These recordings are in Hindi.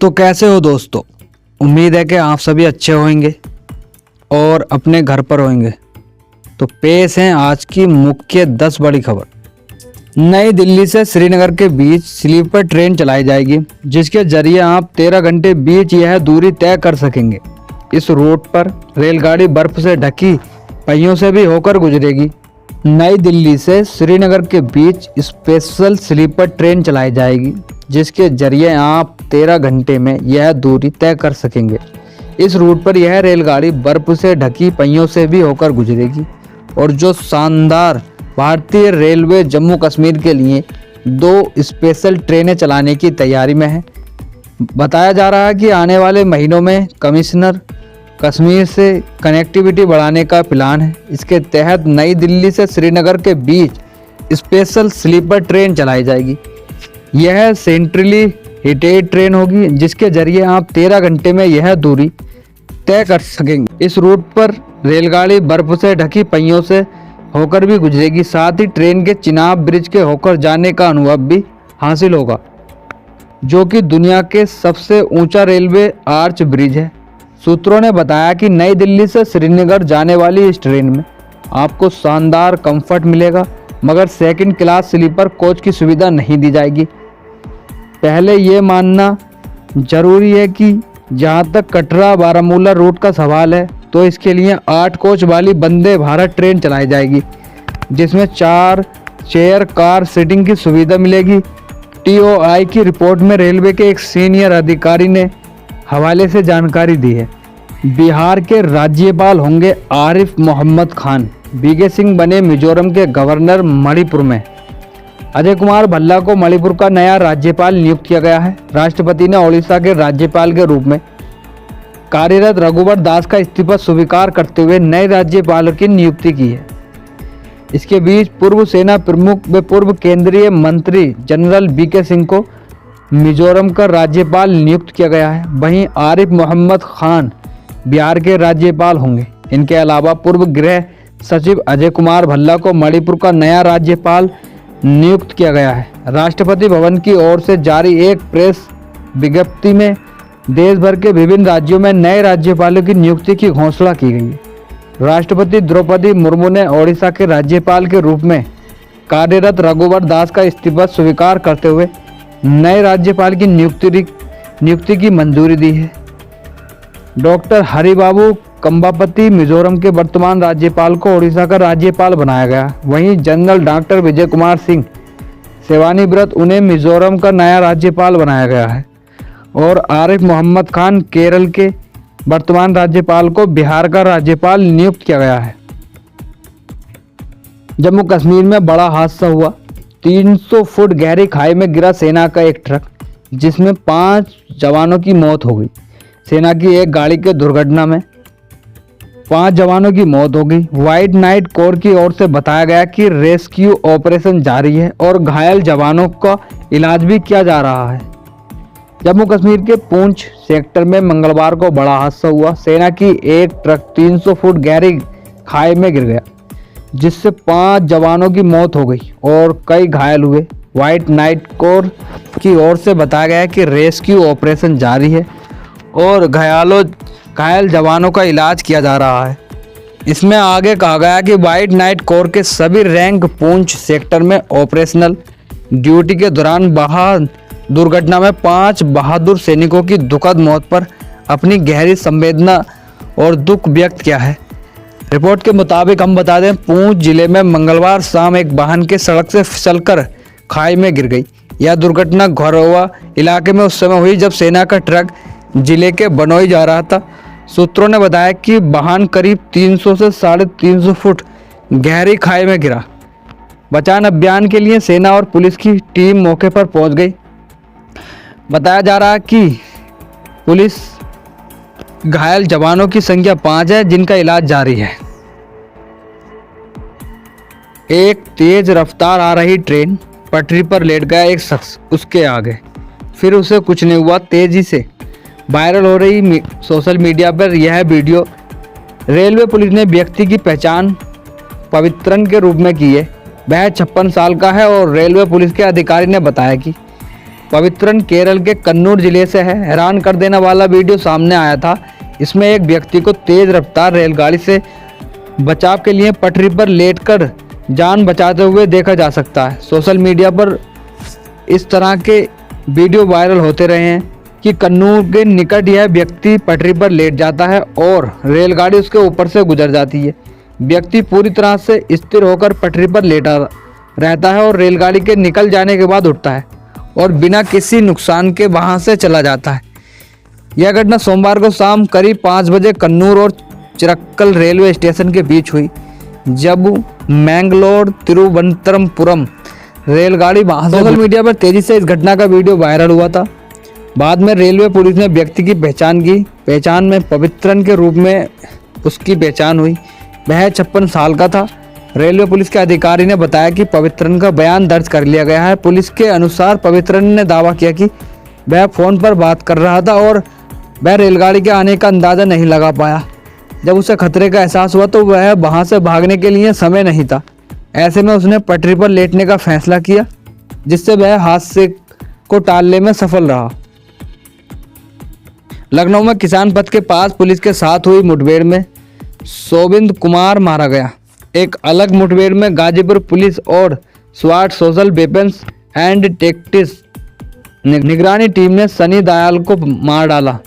तो कैसे हो दोस्तों। उम्मीद है कि आप सभी अच्छे होंगे और अपने घर पर होंगे। तो पेश हैं आज की मुख्य 10 बड़ी खबर। नई दिल्ली से श्रीनगर के बीच स्लीपर ट्रेन चलाई जाएगी, जिसके जरिए आप 13 घंटे बीच यह दूरी तय कर सकेंगे। इस रूट पर रेलगाड़ी बर्फ से ढकी पहियों से भी होकर गुजरेगी। नई दिल्ली से श्रीनगर के बीच स्पेशल स्लीपर ट्रेन चलाई जाएगी, जिसके जरिए आप 13 घंटे में यह दूरी तय कर सकेंगे। इस रूट पर यह रेलगाड़ी बर्फ से ढकी पहियों से भी होकर गुजरेगी और जो शानदार भारतीय रेलवे जम्मू कश्मीर के लिए 2 स्पेशल ट्रेनें चलाने की तैयारी में है। बताया जा रहा है कि आने वाले महीनों में कमिश्नर कश्मीर से कनेक्टिविटी बढ़ाने का प्लान है। इसके तहत नई दिल्ली से श्रीनगर के बीच स्पेशल स्लीपर ट्रेन चलाई जाएगी। यह सेंट्रली हीटेड ट्रेन होगी, जिसके जरिए आप 13 घंटे में यह दूरी तय कर सकेंगे। इस रूट पर रेलगाड़ी बर्फ से ढकी पहियों से होकर भी गुजरेगी। साथ ही ट्रेन के चिनाब ब्रिज के होकर जाने का अनुभव भी हासिल होगा, जो कि दुनिया के सबसे ऊंचा रेलवे आर्च ब्रिज है। सूत्रों ने बताया कि नई दिल्ली से श्रीनगर जाने वाली इस ट्रेन में आपको शानदार कंफर्ट मिलेगा, मगर सेकंड क्लास स्लीपर कोच की सुविधा नहीं दी जाएगी। पहले ये मानना जरूरी है कि जहाँ तक कटरा बारामूला रूट का सवाल है, तो इसके लिए 8 कोच वाली वंदे भारत ट्रेन चलाई जाएगी, जिसमें 4 चेयर कार सीटिंग की सुविधा मिलेगी। TOI की रिपोर्ट में रेलवे के एक सीनियर अधिकारी ने हवाले से जानकारी दी है। बिहार के राज्यपाल होंगे आरिफ मोहम्मद खान। बीके सिंह बने मिजोरम के गवर्नर। मणिपुर में अजय कुमार भल्ला को मणिपुर का नया राज्यपाल नियुक्त किया गया है। राष्ट्रपति ने ओडिशा के राज्यपाल के रूप में कार्यरत रघुवर दास का इस्तीफा स्वीकार करते हुए नए राज्यपाल की नियुक्ति की है। इसके बीच पूर्व सेना प्रमुख व पूर्व केंद्रीय मंत्री जनरल बीके सिंह को मिजोरम का राज्यपाल नियुक्त किया गया है। वहीं आरिफ मोहम्मद खान बिहार के राज्यपाल होंगे। इनके अलावा पूर्व गृह सचिव अजय कुमार भल्ला को मणिपुर का नया राज्यपाल नियुक्त किया गया है। राष्ट्रपति भवन की ओर से जारी एक प्रेस विज्ञप्ति में देश भर के विभिन्न राज्यों में नए राज्यपालों की नियुक्ति की घोषणा की गई है। राष्ट्रपति द्रौपदी मुर्मू ने ओडिशा के राज्यपाल के रूप में कार्यरत रघुवर दास का इस्तीफा स्वीकार करते हुए नए राज्यपाल की नियुक्ति की मंजूरी दी है। डॉक्टर हरिबाबू कंबापति मिजोरम के वर्तमान राज्यपाल को ओडिशा का राज्यपाल बनाया गया। वहीं जनरल डॉक्टर विजय कुमार सिंह सेवानिवृत्त उन्हें मिजोरम का नया राज्यपाल बनाया गया है और आरिफ मोहम्मद खान केरल के वर्तमान राज्यपाल को बिहार का राज्यपाल नियुक्त किया गया है। जम्मू कश्मीर में बड़ा हादसा हुआ। 300 फुट गहरी खाई में गिरा सेना का एक ट्रक, जिसमें 5 जवानों की मौत हो गई। सेना की एक गाड़ी के दुर्घटना में 5 जवानों की मौत हो गई। व्हाइट नाइट कोर की ओर से बताया गया कि रेस्क्यू ऑपरेशन जारी है और घायल जवानों का इलाज भी किया जा रहा है। जम्मू कश्मीर के पूंछ सेक्टर में मंगलवार को बड़ा हादसा हुआ। सेना की एक ट्रक 300 फुट गहरी खाई में गिर गया, जिससे 5 जवानों की मौत हो गई और कई घायल हुए। व्हाइट नाइट कोर की ओर से बताया गया कि रेस्क्यू ऑपरेशन जारी है और घायल जवानों का इलाज किया जा रहा है। इसमें आगे कहा गया कि व्हाइट नाइट कोर के सभी रैंक पूंछ सेक्टर में ऑपरेशनल ड्यूटी के दौरान दुर्घटना में 5 बहादुर सैनिकों की दुखद मौत पर अपनी गहरी संवेदना और दुख व्यक्त किया है। रिपोर्ट के मुताबिक हम बता दें, पूंछ जिले में मंगलवार शाम एक वाहन के सड़क से फिसलकर खाई में गिर गई। यह दुर्घटना घरौवा इलाके में उस समय हुई जब सेना का ट्रक जिले के बनोई जा रहा था। सूत्रों ने बताया कि वाहन करीब 300 से 350 फुट गहरी खाई में गिरा। बचाव अभियान के लिए सेना और पुलिस की टीम मौके पर पहुंच गई। बताया जा रहा है कि पुलिस घायल जवानों की संख्या 5 है, जिनका इलाज जारी है। एक तेज रफ्तार आ रही ट्रेन पटरी पर लेट गया एक शख्स उसके आगे, फिर उसे कुछ नहीं हुआ। तेजी से वायरल हो रही सोशल मीडिया पर यह वीडियो रेलवे पुलिस ने व्यक्ति की पहचान पवित्रन के रूप में की है। वह 56 साल का है और रेलवे पुलिस के अधिकारी ने बताया कि पवित्रन केरल के कन्नूर जिले से है। हैरान कर देने वाला वीडियो सामने आया था। इसमें एक व्यक्ति को तेज रफ्तार रेलगाड़ी से बचाव के लिए पटरी पर लेटकर जान बचाते हुए देखा जा सकता है। सोशल मीडिया पर इस तरह के वीडियो वायरल होते रहे हैं कि कन्नूर के निकट यह व्यक्ति पटरी पर लेट जाता है और रेलगाड़ी उसके ऊपर से गुजर जाती है। व्यक्ति पूरी तरह से स्थिर होकर पटरी पर लेटा रहता है और रेलगाड़ी के निकल जाने के बाद उठता है और बिना किसी नुकसान के वहां से चला जाता है। यह घटना सोमवार को शाम करीब 5 बजे कन्नूर और चिरक्कल रेलवे स्टेशन के बीच हुई, जब मैंगलोर तिरुवनंतपुरम रेलगाड़ी वहां से सोशल मीडिया पर तेजी से इस घटना का वीडियो वायरल हुआ था। बाद में रेलवे पुलिस ने व्यक्ति की पहचान की। पहचान में पवित्रन के रूप में उसकी पहचान हुई। वह 56 साल का था। रेलवे पुलिस के अधिकारी ने बताया कि पवित्रन का बयान दर्ज कर लिया गया है। पुलिस के अनुसार पवित्रन ने दावा किया कि वह फोन पर बात कर रहा था और वह रेलगाड़ी के आने का अंदाज़ा नहीं लगा पाया। जब उसे खतरे का एहसास हुआ तो वह वहां से भागने के लिए समय नहीं था। ऐसे में उसने पटरी पर लेटने का फैसला किया, जिससे वह हादसे को टालने में सफल रहा। लखनऊ में किसान पथ के पास पुलिस के साथ हुई मुठभेड़ में सोबिंद कुमार मारा गया। एक अलग मुठभेड़ में गाजीपुर पुलिस और स्वाट सोशल वेपन्स एंड टैक्टिक्स निगरानी टीम ने सनी दयाल को मार डाला।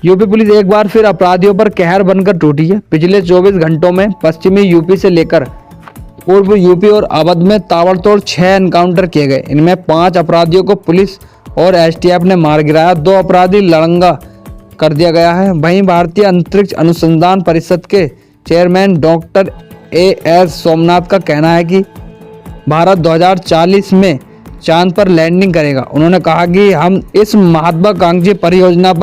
यूपी पुलिस एक बार फिर अपराधियों पर कहर बनकर टूटी है। पिछले 24 घंटों में पश्चिमी यूपी से लेकर पूर्व यूपी और अवध में ताबड़तोड़ 6 एनकाउंटर किए गए। इनमें 5 अपराधियों को पुलिस और एसटीएफ ने मार गिराया। 2 अपराधी लड़ंगा कर दिया गया है। वहीं भारतीय अंतरिक्ष अनुसंधान परिषद के चेयरमैन डॉक्टर एएस सोमनाथ का कहना है कि भारत 2040 में चांद पर लैंडिंग करेगा। उन्होंने कहा कि हम इस महत्वाकांक्षी परियोजना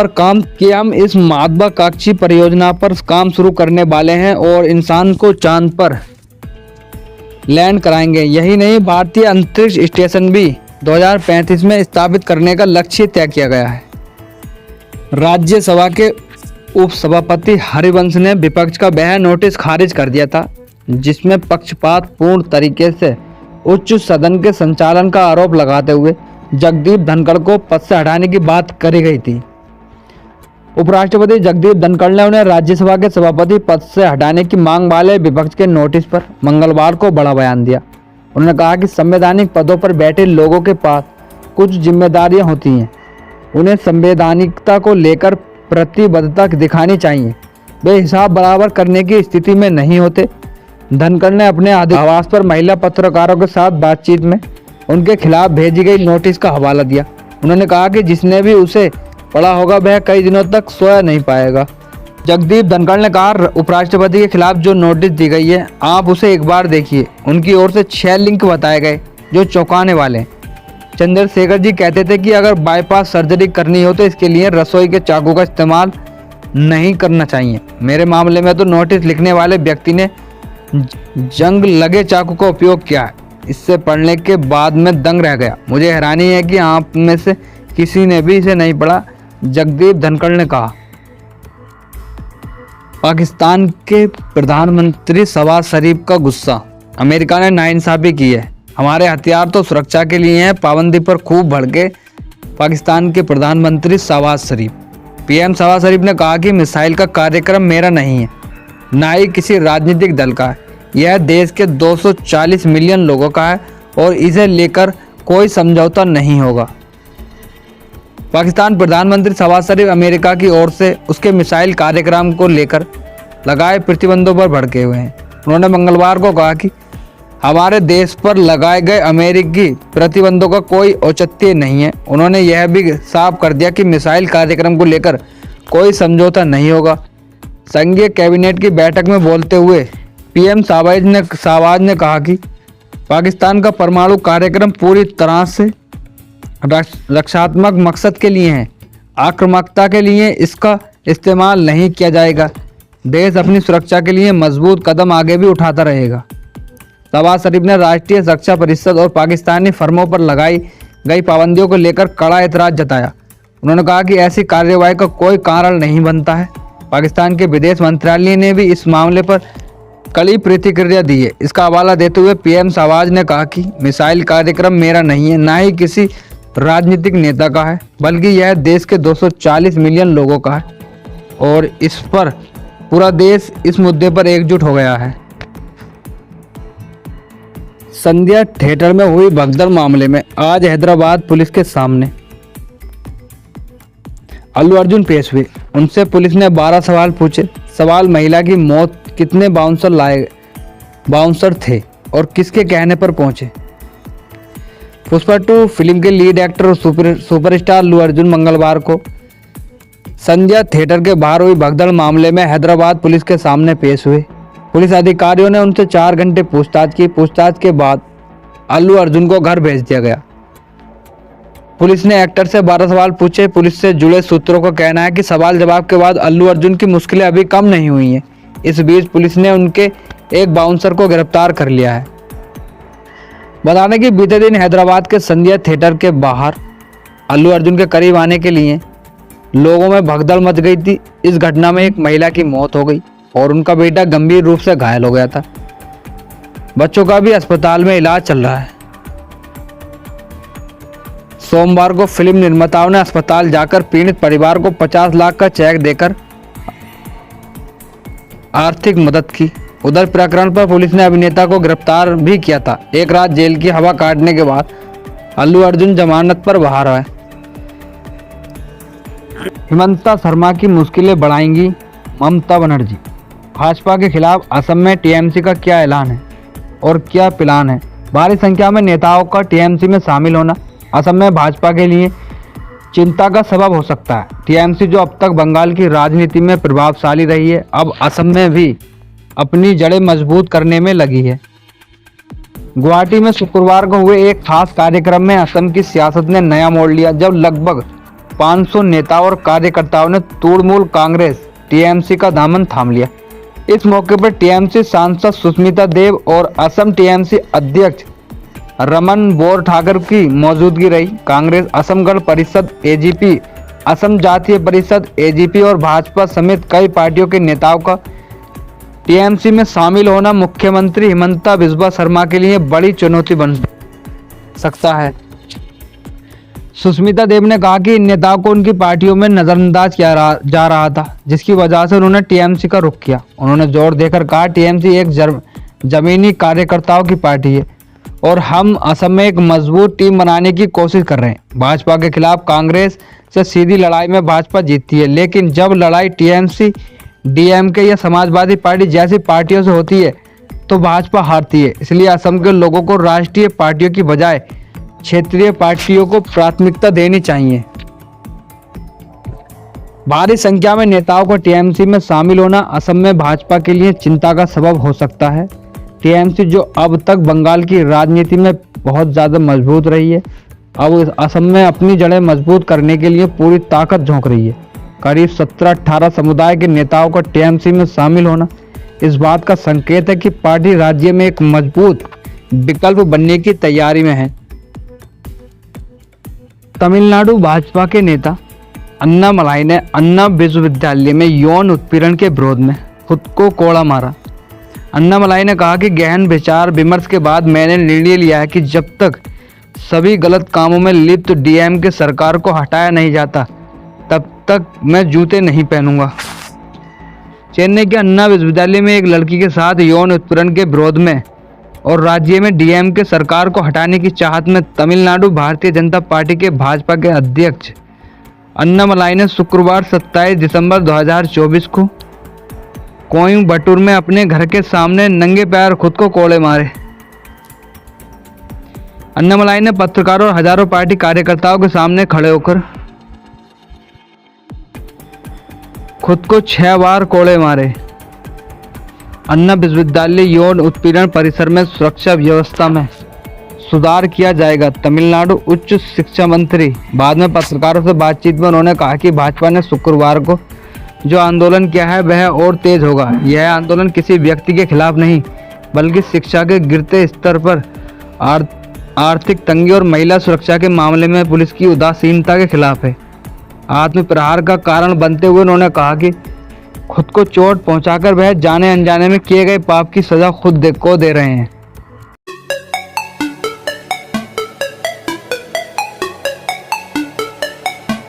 पर काम शुरू करने वाले हैं और इंसान को चांद पर लैंड कराएंगे। यही नहीं, भारतीय अंतरिक्ष स्टेशन भी 2035 में स्थापित करने का लक्ष्य तय किया गया है। राज्यसभा के उपसभापति हरिवंश ने विपक्ष का वह नोटिस खारिज कर दिया था जिसमें पक्षपातपूर्ण तरीके से उच्च सदन के संचालन का आरोप लगाते हुए जगदीप धनखड़ को पद से हटाने की बात करी गई थी। उपराष्ट्रपति जगदीप धनखड़ ने उन्हें राज्यसभा के सभापति पद से हटाने की मांग वाले विपक्ष के नोटिस पर मंगलवार को बड़ा बयान दिया। उन्होंने कहा कि संवैधानिक पदों पर बैठे लोगों के पास कुछ जिम्मेदारियां होती हैं। उन्हें संवैधानिकता को लेकर प्रतिबद्धता दिखानी चाहिए। वे हिसाब बराबर करने की स्थिति में नहीं होते। धनखड़ ने अपने आवास पर महिला पत्रकारों के साथ बातचीत में उनके खिलाफ भेजी गई नोटिस का हवाला दिया। उन्होंने कहा कि जिसने भी उसे पढ़ा होगा वह कई दिनों तक सोया नहीं पाएगा। जगदीप धनखड़ ने कहा, उपराष्ट्रपति के खिलाफ जो नोटिस दी गई है आप उसे एक बार देखिए। उनकी ओर से 6 लिंक बताए गए जो चौंकाने वाले हैं। चंद्रशेखर जी कहते थे कि अगर बाईपास सर्जरी करनी हो तो इसके लिए रसोई के चाकू का इस्तेमाल नहीं करना चाहिए। मेरे मामले में तो नोटिस लिखने वाले व्यक्ति ने जंग लगे चाकू का उपयोग किया है। इससे पढ़ने के बाद मैं दंग रह गया। मुझे हैरानी है कि आप में से किसी ने भी इसे नहीं पढ़ा, जगदीप धनखड़ ने कहा। पाकिस्तान के प्रधानमंत्री शहबाज शरीफ का गुस्सा। अमेरिका ने नाइंसाफी की है। हमारे हथियार तो सुरक्षा के लिए हैं, पाबंदी पर खूब भड़के पाकिस्तान के प्रधानमंत्री शहबाज शरीफ। पीएम शहबाज शरीफ ने कहा कि मिसाइल का कार्यक्रम मेरा नहीं है, ना ही किसी राजनीतिक दल का है। यह देश के 240 मिलियन लोगों का है और इसे लेकर कोई समझौता नहीं होगा। पाकिस्तान प्रधानमंत्री शहबाज शरीफ अमेरिका की ओर से उसके मिसाइल कार्यक्रम को लेकर लगाए प्रतिबंधों पर भड़के हुए हैं। उन्होंने मंगलवार को कहा कि हमारे देश पर लगाए गए अमेरिकी प्रतिबंधों का कोई औचित्य नहीं है। उन्होंने यह भी साफ कर दिया कि मिसाइल कार्यक्रम को लेकर कोई समझौता नहीं होगा। संघीय कैबिनेट की बैठक में बोलते हुए पीएम शहबाज ने कहा कि पाकिस्तान का परमाणु कार्यक्रम पूरी तरह से रक्षात्मक मकसद के लिए है, आक्रामकता के लिए इसका इस्तेमाल नहीं किया जाएगा। देश अपनी सुरक्षा के लिए मजबूत कदम आगे भी उठाता रहेगा। शहबाज शरीफ ने राष्ट्रीय सुरक्षा परिषद और पाकिस्तानी फर्मों पर लगाई गई पाबंदियों को लेकर कड़ा एतराज जताया। उन्होंने कहा कि ऐसी कार्रवाई का कोई कारण नहीं बनता है। पाकिस्तान के विदेश मंत्रालय ने भी इस मामले पर कड़ी प्रतिक्रिया दी है। इसका हवाला देते हुए पीएम शहबाज ने कहा कि मिसाइल कार्यक्रम मेरा नहीं है, ना ही किसी राजनीतिक नेता का है, बल्कि यह देश के 240 मिलियन लोगों का है और इस पर पूरा देश इस मुद्दे पर एकजुट हो गया है। संध्या थिएटर में हुई भगदड़ मामले में आज हैदराबाद पुलिस के सामने अल्लू अर्जुन पेश हुए। उनसे पुलिस ने 12 सवाल पूछे। सवाल: महिला की मौत कितने बाउंसर थे और किसके कहने पर पहुंचे? पुष्पा 2 फिल्म के लीड एक्टर और सुपरस्टार अल्लू अर्जुन मंगलवार को संध्या थिएटर के बाहर हुई भगदड़ मामले में हैदराबाद पुलिस के सामने पेश हुए। पुलिस अधिकारियों ने उनसे 4 घंटे पूछताछ की। पूछताछ के बाद अल्लू अर्जुन को घर भेज दिया गया। पुलिस ने एक्टर से 12 सवाल पूछे। पुलिस से जुड़े सूत्रों का कहना है कि सवाल जवाब के बाद अल्लू अर्जुन की मुश्किलें अभी कम नहीं हुई हैं। इस बीच पुलिस ने उनके एक बाउंसर को गिरफ्तार कर लिया है। बता दें कि बीते दिन हैदराबाद के संध्या थिएटर के बाहर अल्लू अर्जुन के करीब आने के लिए लोगों में भगदड़ मच गई थी। इस घटना में एक महिला की मौत हो गई और उनका बेटा गंभीर रूप से घायल हो गया था। बच्चों का भी अस्पताल में इलाज चल रहा है। सोमवार को फिल्म निर्माताओं ने अस्पताल जाकर पीड़ित परिवार को 50 लाख का चेक देकर आर्थिक मदद की। उधर प्रकरण पर पुलिस ने अभिनेता को गिरफ्तार भी किया था। एक रात जेल की हवा काटने के बाद अल्लू अर्जुन जमानत पर बाहर आए। हिमंता शर्मा की मुश्किलें बढ़ाएंगी ममता बनर्जी। भाजपा के खिलाफ असम में टीएमसी का क्या ऐलान है और क्या प्लान है? भारी संख्या में नेताओं का टीएमसी में शामिल होना असम में भाजपा के लिए चिंता का सबब हो सकता है। टीएमसी जो अब तक बंगाल की राजनीति में प्रभावशाली रही है, अब असम में भी अपनी जड़ें मजबूत करने में लगी है। गुवाहाटी में शुक्रवार को हुए एक खास कार्यक्रम में असम की सियासत ने नया मोड़ लिया, जब लगभग 500 नेताओं और कार्यकर्ताओं ने तृणमूल कांग्रेस टीएमसी का दामन थाम लिया। इस मौके पर टीएमसी सांसद सुष्मिता देव और असम टीएमसी अध्यक्ष रमन बोरठाकुर की मौजूदगी रही। कांग्रेस, असम गण परिषद एजीपी, असम जातीय परिषद एजीपी और भाजपा समेत कई पार्टियों के नेताओं का टीएमसी में शामिल होना मुख्यमंत्री हिमंता बिस्वा शर्मा के लिए बड़ी चुनौती बन सकता है। सुष्मिता देव ने कहा कि इन नेताओं को उनकी पार्टियों में नजरअंदाज किया जा रहा था, जिसकी वजह से उन्होंने टीएमसी का रुख किया। उन्होंने जोर देकर कहा, टीएमसी एक जमीनी कार्यकर्ताओं की पार्टी है और हम असम में एक मजबूत टीम बनाने की कोशिश कर रहे हैं। भाजपा के खिलाफ कांग्रेस से सीधी लड़ाई में भाजपा जीतती है, लेकिन जब लड़ाई टीएमसी, डीएमके या समाजवादी पार्टी जैसी पार्टियों से होती है तो भाजपा हारती है। इसलिए असम के लोगों को राष्ट्रीय पार्टियों की बजाय क्षेत्रीय पार्टियों को प्राथमिकता देनी चाहिए। भारी संख्या में नेताओं को टीएमसी में शामिल होना असम में भाजपा के लिए चिंता का सबब हो सकता है। टीएमसी जो अब तक बंगाल की राजनीति में बहुत ज़्यादा मजबूत रही है, अब असम में अपनी जड़ें मजबूत करने के लिए पूरी ताकत झोंक रही है। करीब 17-18 समुदाय के नेताओं का टीएमसी में शामिल होना इस बात का संकेत है कि पार्टी राज्य में एक मजबूत विकल्प बनने की तैयारी में है। तमिलनाडु भाजपा के नेता अन्नामलाई ने अन्ना विश्वविद्यालय में यौन उत्पीड़न के विरोध में खुद को कोड़ा मारा। अन्नामलाई ने कहा कि गहन विचार विमर्श के बाद मैंने निर्णय लिया है कि जब तक सभी गलत कामों में लिप्त डीएमके सरकार को हटाया नहीं जाता, तब तक मैं जूते नहीं पहनूंगा। चेन्नई के अन्ना विश्वविद्यालय में एक लड़की के साथ यौन उत्पीड़न के विरोध में और राज्य में डीएमके सरकार को हटाने की चाहत में तमिलनाडु भारतीय जनता पार्टी के भाजपा के अध्यक्ष अन्नामलाई ने शुक्रवार 27 दिसंबर 2024 को कोयम्बटूर में अपने घर के सामने नंगे पैर खुद को कोड़े मारे। अन्नामलाई ने पत्रकारों और हजारों पार्टी कार्यकर्ताओं के सामने खड़े होकर खुद को 6 बार कोड़े मारे। अन्ना विश्वविद्यालय यौन उत्पीड़न परिसर में सुरक्षा व्यवस्था में सुधार किया जाएगा। तमिलनाडु उच्च शिक्षा मंत्री बाद में पत्रकारों से बातचीत में उन्होंने कहा कि भाजपा ने शुक्रवार को जो आंदोलन किया है वह और तेज होगा। यह आंदोलन किसी व्यक्ति के खिलाफ नहीं, बल्कि शिक्षा के गिरते स्तर पर आर्थिक तंगी और महिला सुरक्षा के मामले में पुलिस की उदासीनता के खिलाफ है। आत्म प्रहार का कारण बनते हुए उन्होंने कहा कि खुद को चोट पहुंचाकर वह जाने अनजाने में किए गए पाप की सजा खुद को दे रहे हैं।